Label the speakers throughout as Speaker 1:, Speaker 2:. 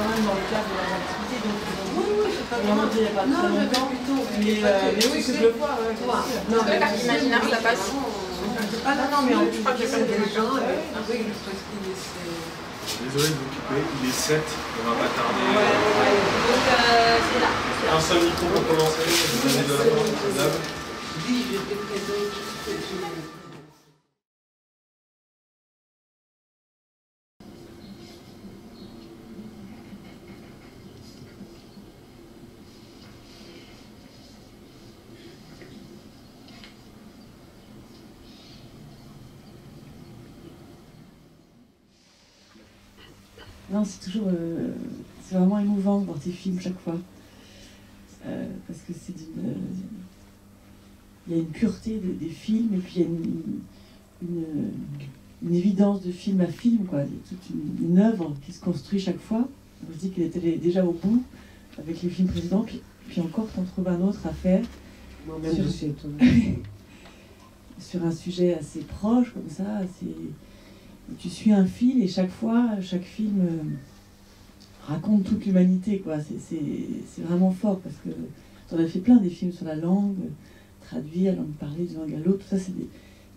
Speaker 1: quand même dans le cadre de leur activité, donc
Speaker 2: Oui, c'est pas
Speaker 1: on en dit il n'y a pas très longtemps. Mais oui, c'est le fois, ouais.
Speaker 2: Non, mais
Speaker 3: carte imaginaire, ça passe.
Speaker 2: Ah non, mais
Speaker 1: je crois que j'ai pas
Speaker 2: des gens.
Speaker 1: oui,
Speaker 2: parce qu'il est.
Speaker 4: Désolé de vous couper, il est 7, on va pas tarder.
Speaker 3: Donc c'est là.
Speaker 4: Un seul micro pour commencer, vous avez de la parole.
Speaker 2: Oui, j'étais présente.
Speaker 5: Non, c'est toujours, c'est vraiment émouvant de voir tes films chaque fois, parce que c'est il y a une pureté des films et puis il y a une évidence de film à film, quoi. Il y a toute une œuvre qui se construit chaque fois. On se dit qu'elle était déjà au bout avec les films précédents, puis encore t'en trouves un autre à faire.
Speaker 2: Moi-même, je suis étonnée.
Speaker 5: Sur un sujet assez proche comme ça, tu suis un fil et chaque fois, chaque film raconte toute l'humanité, quoi. C'est vraiment fort parce que tu en as fait plein des films sur la langue, traduire, langue parlée, d'une langue à l'autre, tout ça c'est des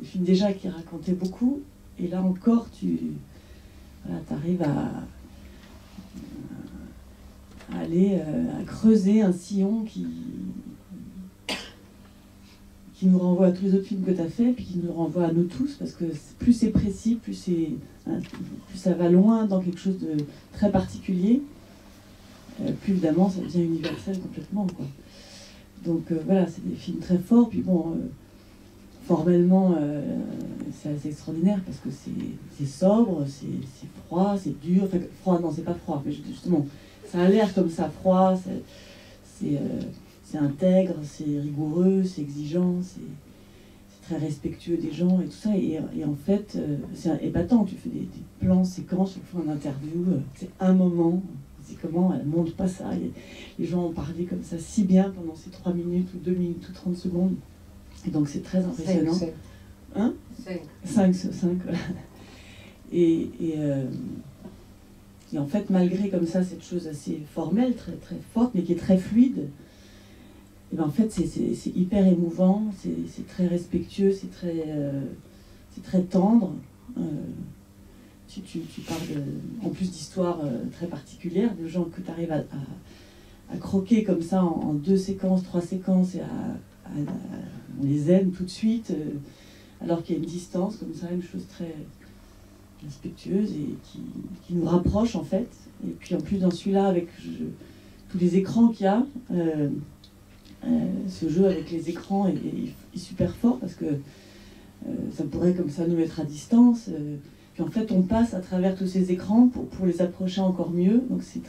Speaker 5: films déjà qui racontaient beaucoup et là encore tu arrives à aller à creuser un sillon qui nous renvoie à tous les autres films que tu as fait, puis qui nous renvoie à nous tous, parce que plus c'est précis, plus ça va loin dans quelque chose de très particulier, plus évidemment ça devient universel complètement, quoi. Donc voilà, c'est des films très forts, puis bon, formellement, c'est assez extraordinaire, parce que c'est sobre, c'est froid, c'est dur, enfin, froid, non, c'est pas froid, mais justement, ça a l'air comme ça, froid, c'est intègre, c'est rigoureux, c'est exigeant, c'est très respectueux des gens et tout ça. Et en fait, c'est épatant. Tu fais des plans, séquences, chaque fois en interview, c'est un moment. C'est comment elle montre pas ça. Les gens ont parlé comme ça si bien pendant ces 3 minutes ou 2 minutes ou 30 secondes. Et donc c'est très impressionnant. 5 sur 5, voilà. Et en fait, malgré comme ça cette chose assez formelle, très, très forte, mais qui est très fluide, et ben en fait, c'est hyper émouvant, c'est très respectueux, c'est très tendre. Tu parles en plus d'histoires très particulières, de gens que tu arrives à croquer comme ça en 2 séquences, 3 séquences, et on les aime tout de suite, alors qu'il y a une distance comme ça, une chose très respectueuse et qui nous rapproche en fait. Et puis en plus dans celui-là, avec tous les écrans qu'il y a, ce jeu avec les écrans est super fort parce que ça pourrait comme ça nous mettre à distance. Puis en fait, on passe à travers tous ces écrans pour les approcher encore mieux. Donc c'est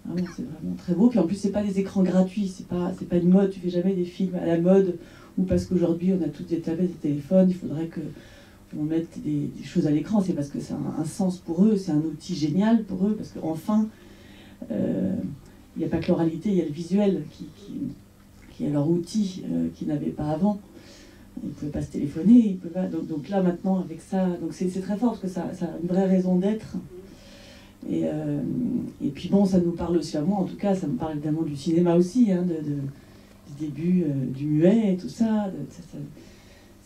Speaker 5: vraiment très beau. Puis en plus, c'est pas des écrans gratuits. C'est pas une mode. Tu fais jamais des films à la mode ou parce qu'aujourd'hui on a toutes des tablettes, des téléphones. Il faudrait qu'on mette des choses à l'écran. C'est parce que c'est un sens pour eux. C'est un outil génial pour eux parce qu'enfin. Il n'y a pas que l'oralité, il y a le visuel qui est leur outil qu'ils n'avaient pas avant. Ils ne pouvaient pas se téléphoner, donc là maintenant avec ça, donc c'est très fort parce que ça a une vraie raison d'être. Et puis bon, ça nous parle aussi à moi, en tout cas, ça me parle évidemment du cinéma aussi, hein, du début du muet et tout ça.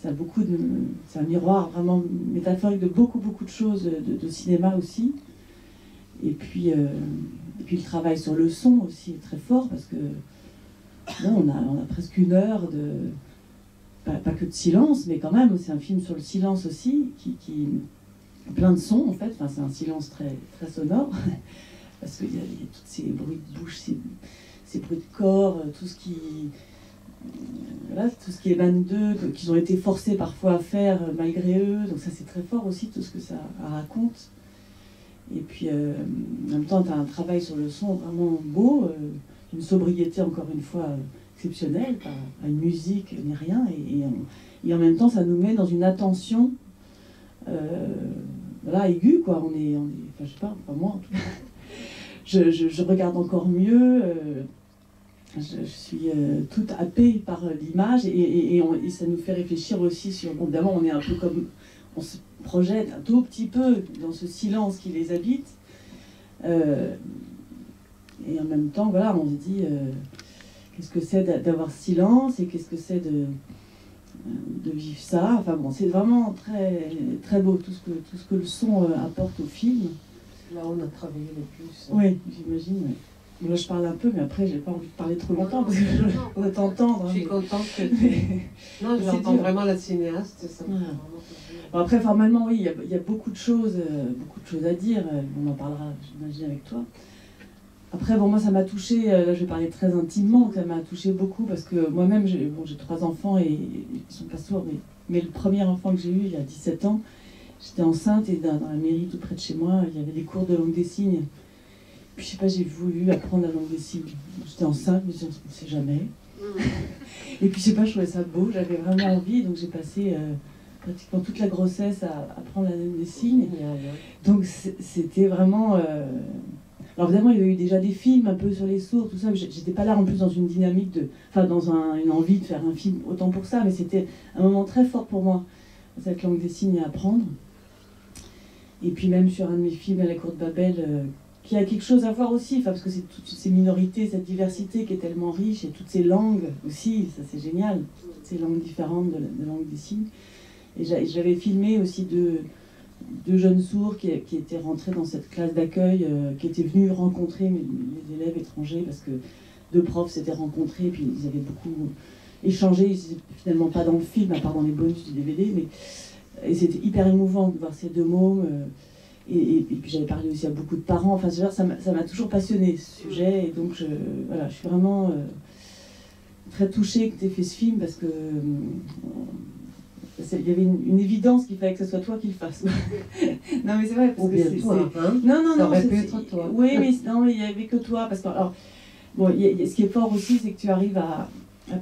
Speaker 5: Ça a beaucoup c'est un miroir vraiment métaphorique de beaucoup de choses de cinéma aussi. Et puis le travail sur le son aussi est très fort parce que bon, on a presque 1 heure de pas que de silence, mais quand même c'est un film sur le silence aussi qui plein de sons en fait. Enfin, c'est un silence très très sonore parce qu'il y a tous ces bruits de bouche, ces bruits de corps, tout ce qui émane d'eux, qu'ils ont été forcés parfois à faire malgré eux. Donc ça c'est très fort aussi tout ce que ça raconte. Et puis, en même temps, tu as un travail sur le son vraiment beau, une sobriété, encore une fois, exceptionnelle, pas une musique ni rien. Et en même temps, ça nous met dans une attention aiguë, quoi. Enfin, je sais pas moi, en tout cas. Je regarde encore mieux, je suis toute happée par l'image, et ça nous fait réfléchir aussi sur... Bon, évidemment, on est un peu comme... On se projette un tout petit peu dans ce silence qui les habite, Et en même temps, voilà, on se dit qu'est-ce que c'est d'avoir silence et qu'est-ce que c'est de vivre ça. Enfin bon, c'est vraiment très, très beau tout ce que le son apporte au film.
Speaker 2: Là, on a travaillé le plus.
Speaker 5: Oui, j'imagine. Ouais. Bon, là, je parle un peu, mais après, j'ai pas envie de parler trop longtemps parce que on va t'entendre.
Speaker 2: Je suis contente que tu... Non, j'entends vraiment la cinéaste, ça me fait vraiment plaisir.
Speaker 5: Bon, après, formellement, oui, il y a beaucoup de choses à dire. On en parlera, j'imagine, avec toi. Après, bon, moi, ça m'a touchée, là, je vais parler très intimement, ça m'a touchée beaucoup parce que moi-même, j'ai 3 enfants et ils sont pas sourds, mais le premier enfant que j'ai eu, il y a 17 ans, j'étais enceinte et dans la mairie tout près de chez moi, il y avait des cours de langue des signes. Puis, je sais pas, j'ai voulu apprendre la langue des signes. J'étais enceinte, mais on ne sait jamais. Et puis, je sais pas, je trouvais ça beau, j'avais vraiment envie, donc j'ai passé pratiquement toute la grossesse à apprendre la langue des signes. Donc, c'était vraiment... Alors évidemment, il y avait eu déjà des films un peu sur les sourds, tout ça, mais j'étais pas là en plus dans une dynamique une envie de faire un film autant pour ça, mais c'était un moment très fort pour moi, cette langue des signes à apprendre. Et puis même sur un de mes films, à la Cour de Babel, qui a quelque chose à voir aussi, parce que c'est toutes ces minorités, cette diversité qui est tellement riche, et toutes ces langues aussi, ça c'est génial, toutes ces langues différentes de langue des signes. Et j'avais filmé aussi deux jeunes sourds qui étaient rentrés dans cette classe d'accueil, qui étaient venus rencontrer les élèves étrangers, parce que 2 profs s'étaient rencontrés, puis ils avaient beaucoup échangé, ils n'étaient finalement pas dans le film, à part dans les bonus du DVD, et c'était hyper émouvant de voir ces 2 mômes, et puis j'avais parlé aussi à beaucoup de parents, enfin ça m'a toujours passionné ce sujet, et donc voilà, je suis vraiment très touchée que tu aies fait ce film, parce que... il y avait une évidence qu'il fallait que ce soit toi qui le fasses. Non, mais c'est vrai. Parce
Speaker 2: Ou bien toi, hein.
Speaker 5: Non,
Speaker 2: Ça aurait pu être toi.
Speaker 5: Oui, mais non, mais il n'y avait que toi. Parce que, alors, bon, ce qui est fort aussi, c'est que tu arrives à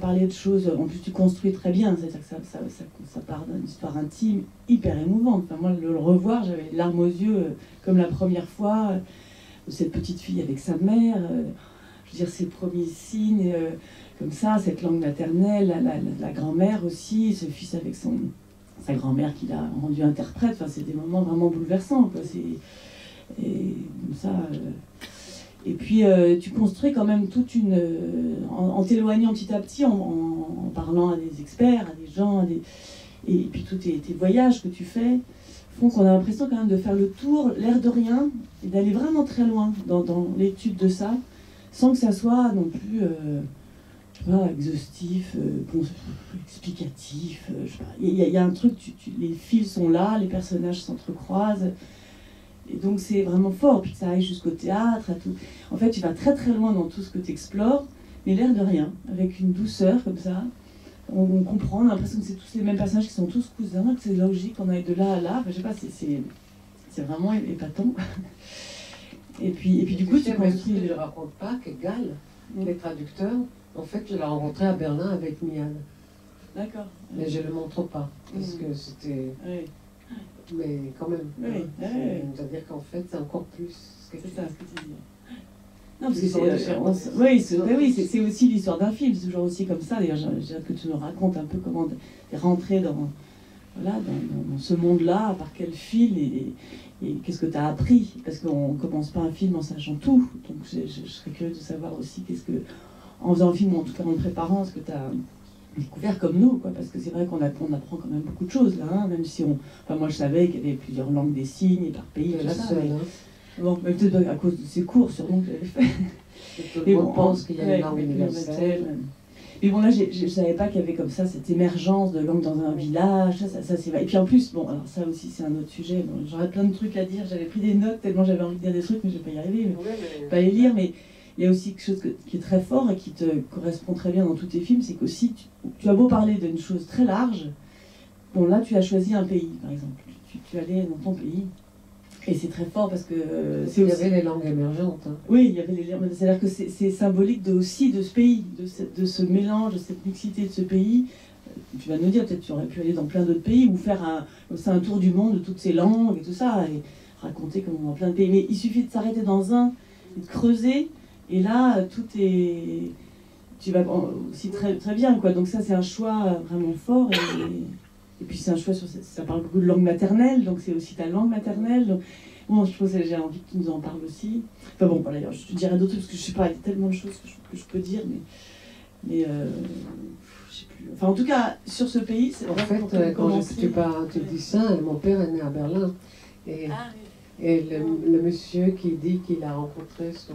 Speaker 5: parler de choses. En plus, tu construis très bien. C'est-à-dire que ça part d'une histoire intime, hyper émouvante. Enfin, moi, le revoir, j'avais les larmes aux yeux, comme la première fois. Cette petite fille avec sa mère. Je veux dire, ses premiers signes. Comme ça, cette langue maternelle, la grand-mère aussi, ce fils avec sa grand-mère qui l'a rendu interprète, enfin, c'est des moments vraiment bouleversants, quoi. Et comme ça, et puis tu construis quand même toute une... en t'éloignant petit à petit, en parlant à des experts, à des gens, et puis tous tes voyages que tu fais font qu'on a l'impression quand même de faire le tour, l'air de rien, et d'aller vraiment très loin dans l'étude de ça, sans que ça soit non plus... exhaustif, explicatif, je sais pas. Il y a un truc, les fils sont là, les personnages s'entrecroisent, et donc c'est vraiment fort, puis ça arrive jusqu'au théâtre, à tout. En fait, tu vas très très loin dans tout ce que tu explores, mais l'air de rien, avec une douceur comme ça, on comprend, on a l'impression que c'est tous les mêmes personnages qui sont tous cousins, que c'est logique, qu'on aille de là à là, enfin, je sais pas, c'est vraiment épatant. Et puis du coup, tu construis...
Speaker 2: Je ne raconte pas que Gall, les traducteurs, en fait, je l'ai rencontré à Berlin avec Mian.
Speaker 5: D'accord.
Speaker 2: Mais je ne le montre pas, parce que c'était...
Speaker 5: Oui.
Speaker 2: Mais quand même.
Speaker 5: Oui,
Speaker 2: hein, c'est-à-dire qu'en fait, c'est encore plus ce que
Speaker 5: c'est
Speaker 2: tu
Speaker 5: ça
Speaker 2: dis.
Speaker 5: ce que tu dis. Non, parce que oui, c'est aussi l'histoire d'un film, c'est toujours aussi comme ça. D'ailleurs, j'ai hâte que tu nous racontes un peu comment tu es rentré dans ce monde-là, par quel fil, et qu'est-ce que tu as appris. Parce qu'on ne commence pas un film en sachant tout. Donc je serais curieuse de savoir aussi en faisant un film, ou en tout cas en le préparant, ce que tu as découvert comme nous, quoi, parce que c'est vrai qu'on apprend quand même beaucoup de choses, là, hein, même si moi je savais qu'il y avait plusieurs langues des signes, éparpillées, tout ça, bon, mais peut-être à cause de ces cours, sûrement, que j'avais fait.
Speaker 2: Tout le monde pense qu'il y a une langue universelle.
Speaker 5: Mais bon, là, je ne savais pas qu'il y avait comme ça cette émergence de langue dans un village, ça c'est vrai. Et puis en plus, bon, alors ça aussi, c'est un autre sujet, bon, j'aurais plein de trucs à dire, j'avais pris des notes tellement j'avais envie de dire des trucs, mais je ne vais pas y arriver, pas les lire, mais il y a aussi quelque chose qui est très fort et qui te correspond très bien dans tous tes films, c'est qu'aussi, tu as beau parler d'une chose très large, bon là tu as choisi un pays, par exemple, tu allais dans ton pays, et c'est très fort parce que c'est
Speaker 2: Il y
Speaker 5: aussi...
Speaker 2: avait les langues émergentes. Hein.
Speaker 5: Oui, il y avait les langues, c'est-à-dire que c'est symbolique aussi de ce pays, de ce mélange, de cette mixité de ce pays. Tu vas nous dire, peut-être tu aurais pu aller dans plein d'autres pays ou faire un tour du monde de toutes ces langues et tout ça, et raconter comment dans plein de pays, mais il suffit de s'arrêter dans un, et de creuser, et là, tout est... Tu vas aussi très, très bien, quoi. Donc ça, c'est un choix vraiment fort. Et puis c'est un choix sur ça parle beaucoup de langue maternelle, donc c'est aussi ta langue maternelle. Donc, bon, je trouve que j'ai envie que tu nous en parles aussi. Enfin bon, voilà, je te dirai d'autres trucs parce que je sais pas, il y a tellement de choses que je peux dire, mais je sais plus. Enfin en tout cas, sur ce pays, c'est
Speaker 2: En fait, quand tu dis ça, mon père est né à Berlin. Et le monsieur qui dit qu'il a rencontré son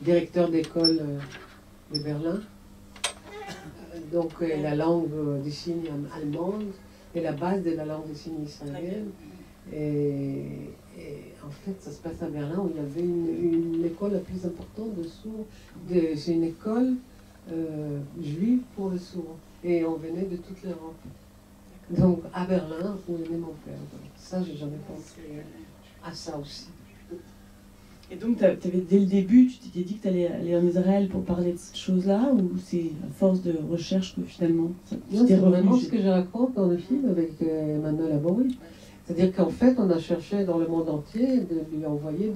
Speaker 2: directeur d'école de Berlin, donc la langue des signes allemande est la base de la langue des signes israélienne. Et en fait, ça se passe à Berlin où il y avait une école la plus importante de sourds. C'est une école juive pour les sourds. Et on venait de toute l'Europe. Donc à Berlin, où est né mon père. Donc, ça, j'ai jamais pensé à ça aussi.
Speaker 5: Et donc, dès le début, tu t'étais dit que tu allais aller en Israël pour parler de cette chose-là, ou c'est à force de recherche que finalement ça
Speaker 2: c'est vraiment ce que je raconte dans le film avec Emmanuel Aboui. C'est-à-dire qu'en fait, on a cherché dans le monde entier de lui envoyer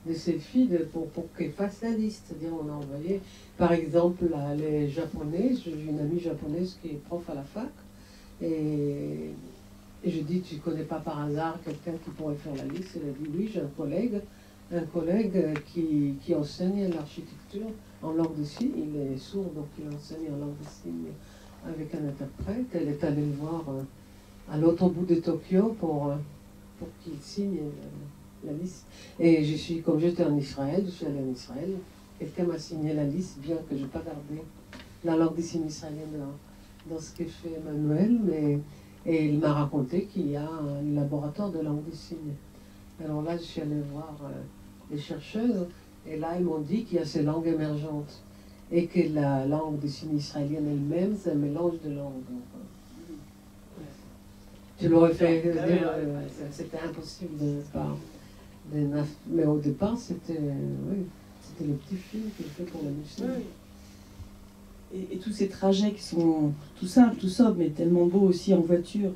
Speaker 2: des selfies pour qu'elle fasse la liste. C'est-à-dire on a envoyé, par exemple, les Japonais. J'ai une amie japonaise qui est prof à la fac. Et je dis, tu ne connais pas par hasard quelqu'un qui pourrait faire la liste? Elle a dit, oui, j'ai un collègue qui enseigne l'architecture en langue des signes. Il est sourd, donc il enseigne en langue des signes avec un interprète. Elle est allée le voir à l'autre bout de Tokyo pour qu'il signe la liste. Et comme j'étais en Israël, je suis allée en Israël. Quelqu'un m'a signé la liste, bien que je n'ai pas gardé la langue des signes israélienne dans ce que fait Emmanuel, et il m'a raconté qu'il y a un laboratoire de langue des signes. Alors là, je suis allée voir les chercheuses, et là, ils m'ont dit qu'il y a ces langues émergentes, et que la langue des signes israélienne elle-même, c'est un mélange de langues. Tu l'aurais fait dire, c'était impossible de part. Mais au départ, c'était le petit film qu'il fait pour la musique.
Speaker 5: Oui. Et tous ces trajets qui sont tout simples, tout sobres, mais tellement beaux aussi en voiture,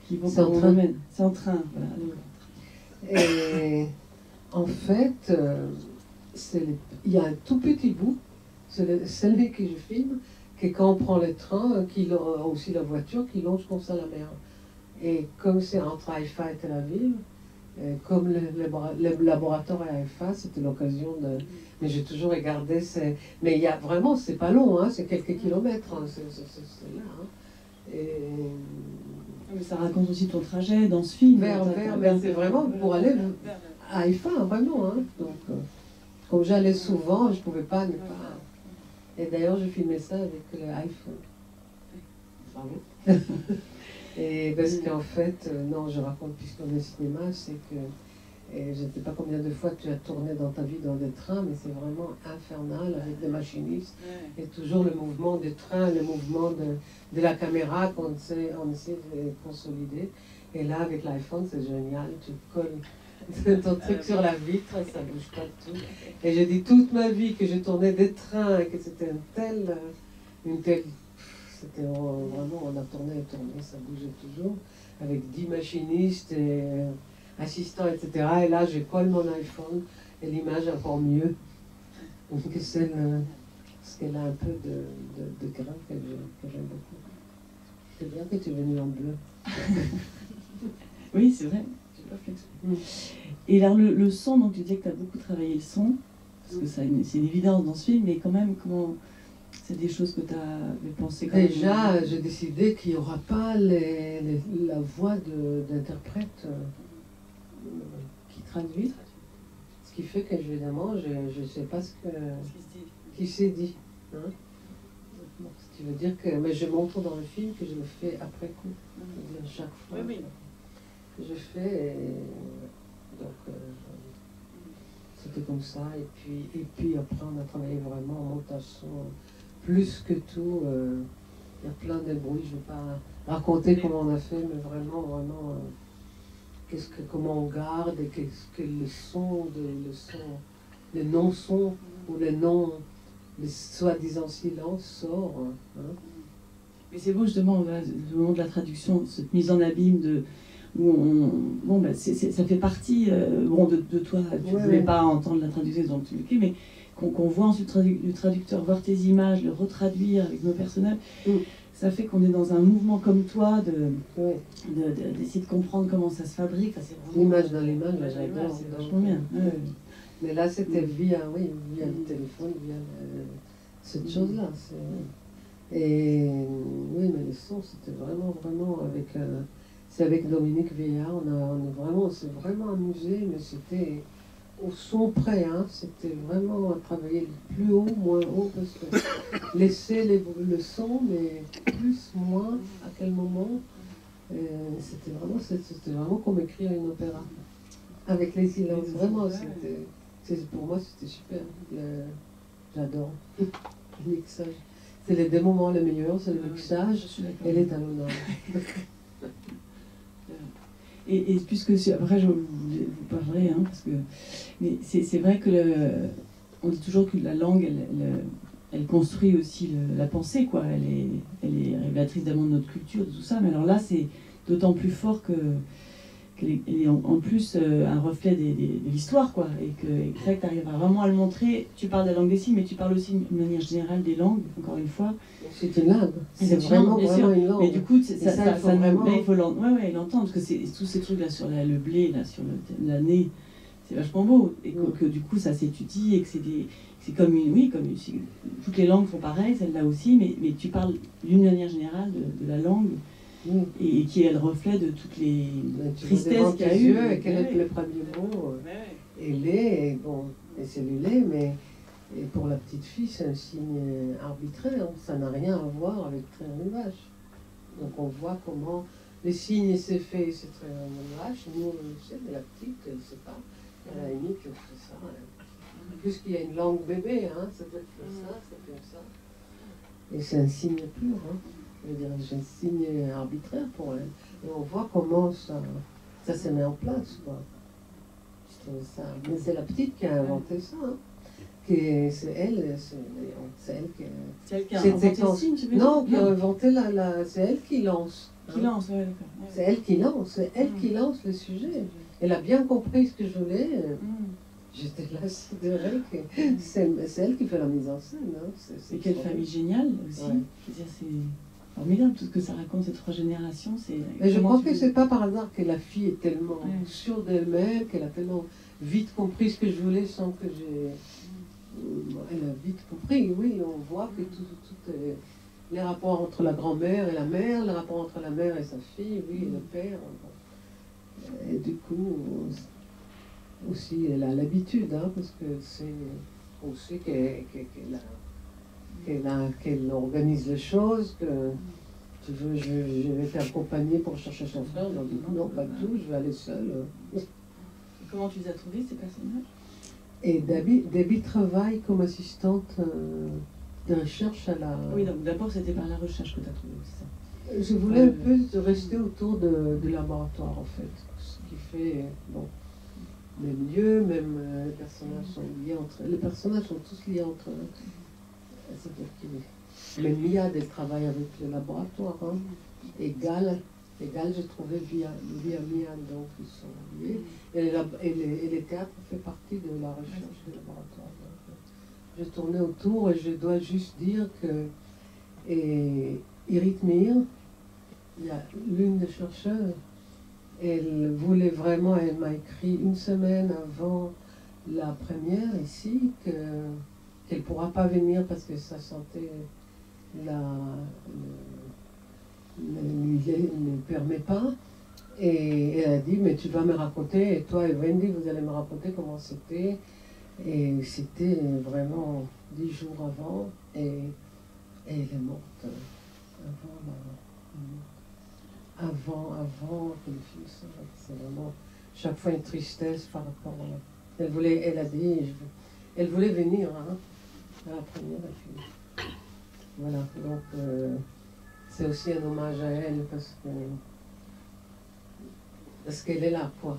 Speaker 5: qui vont
Speaker 2: c'est en train.
Speaker 5: C'est en train, voilà.
Speaker 2: Et en fait, il y a un tout petit bout, c'est celui que je filme, que quand on prend le train, aussi la voiture, qui longe comme ça la mer. Et comme c'est entre Haïfa et Tel Aviv, comme le laboratoire à Haïfa, c'était l'occasion de... Mais j'ai toujours regardé, mais il y a vraiment, c'est pas long, hein, c'est quelques kilomètres, hein, c'est là. Hein.
Speaker 5: Mais ça raconte aussi ton trajet dans ce film.
Speaker 2: Mais c'est vraiment pour aller à Haïfa, vraiment. Hein. Donc, comme j'allais souvent, je ne pouvais pas ne pas... Et d'ailleurs, je filmais ça avec l'iPhone. Pardon. Et parce qu'en fait, non, je raconte puisqu'on est cinéma, c'est que je ne sais pas combien de fois tu as tourné dans ta vie dans des trains, mais c'est vraiment infernal avec des machinistes. Et toujours le mouvement des trains, le mouvement de la caméra qu'on essaie de consolider. Et là, avec l'iPhone, c'est génial. Tu colles ton truc sur la vitre, ça ne bouge pas de tout. Et j'ai dit toute ma vie que j'ai tourné des trains et que c'était une telle... C'était vraiment, on a tourné et tourné, ça bougeait toujours, avec 10 machinistes et assistants, etc. Et là, je colle mon iPhone et l'image est encore mieux que celle, parce qu'elle a un peu de grain que j'aime beaucoup. C'est bien que tu es venu en bleu.
Speaker 5: Oui, c'est vrai, j'ai pas fait exprès. Et alors, le son, donc tu disais que tu as beaucoup travaillé le son, parce que c'est une évidence dans ce film, mais quand même, comment... C'est des choses que tu avais pensé quand
Speaker 2: déjà,
Speaker 5: même.
Speaker 2: J'ai décidé qu'il n'y aura pas la voix d'interprète qui traduit. Ce qui fait qu'évidemment, je ne sais pas ce qui s'est dit. Hein? Ce qui veut dire que... Mais je montre dans le film que je le fais après coup. C'est-à-dire chaque fois que je fais. Donc, c'était comme ça. Et puis après, on a travaillé vraiment en montage son. Plus que tout, il y a plein de bruits. Je ne vais pas raconter comment on a fait, mais vraiment, comment on garde et qu'est-ce que le son, le non-son ou le soi-disant silence sort. Hein.
Speaker 5: Mais c'est beau justement, au moment de la traduction, cette mise en abîme où ça fait partie de toi. Tu ne voulais pas entendre la traduction, donc tu le mais qu'on voit ensuite le traducteur voir tes images, le retraduire avec nos personnages, ça fait qu'on est dans un mouvement comme toi
Speaker 2: Oui.
Speaker 5: d'essayer de comprendre comment ça se fabrique. Enfin, c'est vraiment
Speaker 2: L'image dans l'image,
Speaker 5: l'image dans l'image,
Speaker 2: j'adore.
Speaker 5: c'est vachement bien. Ouais.
Speaker 2: Mais là, c'était via le téléphone, via cette chose-là. Et oui, mais le son, c'était vraiment avec. C'est avec Dominique Veillard, on s'est vraiment amusé, mais c'était au son près, hein. C'était vraiment à travailler plus haut, moins haut, parce que laisser le son, mais plus, moins, à quel moment. C'était vraiment comme écrire une opéra. Avec les silences, vraiment, pour moi, c'était super. J'adore le mixage. C'est des moments les meilleurs, c'est le mixage et l'étalonnage.
Speaker 5: Et puisque après je vous parlerai, hein, parce que mais c'est vrai que on dit toujours que la langue, elle construit aussi la pensée, quoi. Elle est révélatrice d'abord de notre culture, de tout ça. Mais alors là, c'est d'autant plus fort qu'elle est en plus un reflet de l'histoire, quoi. Et que tu arrives vraiment à le montrer. Tu parles de la langue des signes, mais tu parles aussi de manière générale des langues, encore une fois.
Speaker 2: C'est une langue. C'est
Speaker 5: vraiment
Speaker 2: une langue.
Speaker 5: Mais du coup, ça
Speaker 2: vraiment...
Speaker 5: il faut l'entendre, parce que c'est tous ces trucs là sur le blé, là, sur l'année, c'est vachement beau. Et que du coup, ça s'étudie, et que c'est comme toutes les langues sont pareilles, celle-là aussi, mais tu parles d'une manière générale de la langue. Et qui est le reflet de toutes les tristesses qu'il y a eu.
Speaker 2: Et quel est le premier mot et lait, et c'est le lait, mais et pour la petite fille, c'est un signe arbitraire. Ça n'a rien à voir avec traire une vache. Donc on voit comment les signes, c'est fait, c'est traire une vache. Nous, on le sait, mais la petite, elle ne sait pas. Elle a la limite, elle fait ça. Puisqu'il y a une langue bébé, hein, ça peut faire ça, ça fait ça. Et c'est un signe pur, hein. Je veux dire, c'est un signe arbitraire pour elle. Et on voit comment ça se met en place, quoi. Je trouve ça. Mais c'est la petite qui a inventé ça, hein. C'est elle qui a
Speaker 5: inventé le signe, tu veux dire?
Speaker 2: Non, qui a inventé c'est elle qui lance. Hein.
Speaker 5: Qui lance, ouais, d'accord. Ouais.
Speaker 2: C'est elle qui lance le sujet. Elle a bien compris ce que je voulais. J'étais là, c'est elle qui fait la mise en scène. Hein.
Speaker 5: Et quelle famille géniale aussi. Ouais. Je veux dire, c'est formidable tout ce que ça raconte, ces 3 générations.
Speaker 2: Mais je crois que c'est pas par hasard que la fille est tellement sûre d'elle-même, qu'elle a tellement vite compris ce que je voulais sans que j'ai... Elle a vite compris, oui, on voit que tout les rapports entre la grand-mère et la mère, les rapports entre la mère et sa fille, oui, et le père. Et du coup, aussi, elle a l'habitude, hein, parce que on sait qu'elle organise les choses, que tu veux, je vais t'accompagner pour chercher son frère. Donc, non, pas du tout, je vais aller seule.
Speaker 5: Comment tu les as trouvés, ces personnages?
Speaker 2: Et Debbie travaille comme assistante de recherche à la...
Speaker 5: Oui, donc d'abord c'était par la recherche que tu as trouvé, c'est ça.
Speaker 2: Je voulais un peu rester autour du laboratoire, en fait. Ce qui fait, même lieu, même les personnages sont liés entre eux. Les personnages sont tous liés entre eux. C'est-à-dire même Miad, elle travaille avec le laboratoire. Hein. Et Gal, j'ai trouvé via Miad, donc ils sont liés. Et les théâtres fait partie de la recherche du laboratoire. J'ai tourné autour et je dois juste dire que Irit Meir, il y a l'une des chercheurs, elle voulait vraiment, elle m'a écrit une semaine avant la première ici qu'elle ne pourra pas venir parce que sa santé ne permet pas. Et elle a dit, mais tu vas me raconter, et toi et Wendy, vous allez me raconter comment c'était. Et c'était vraiment 10 jours avant, et elle est morte avant que le film sorte. C'est vraiment chaque fois une tristesse par rapport à... Elle voulait venir hein, à la première film. Voilà, donc c'est aussi un hommage à elle parce qu'elle est là, quoi.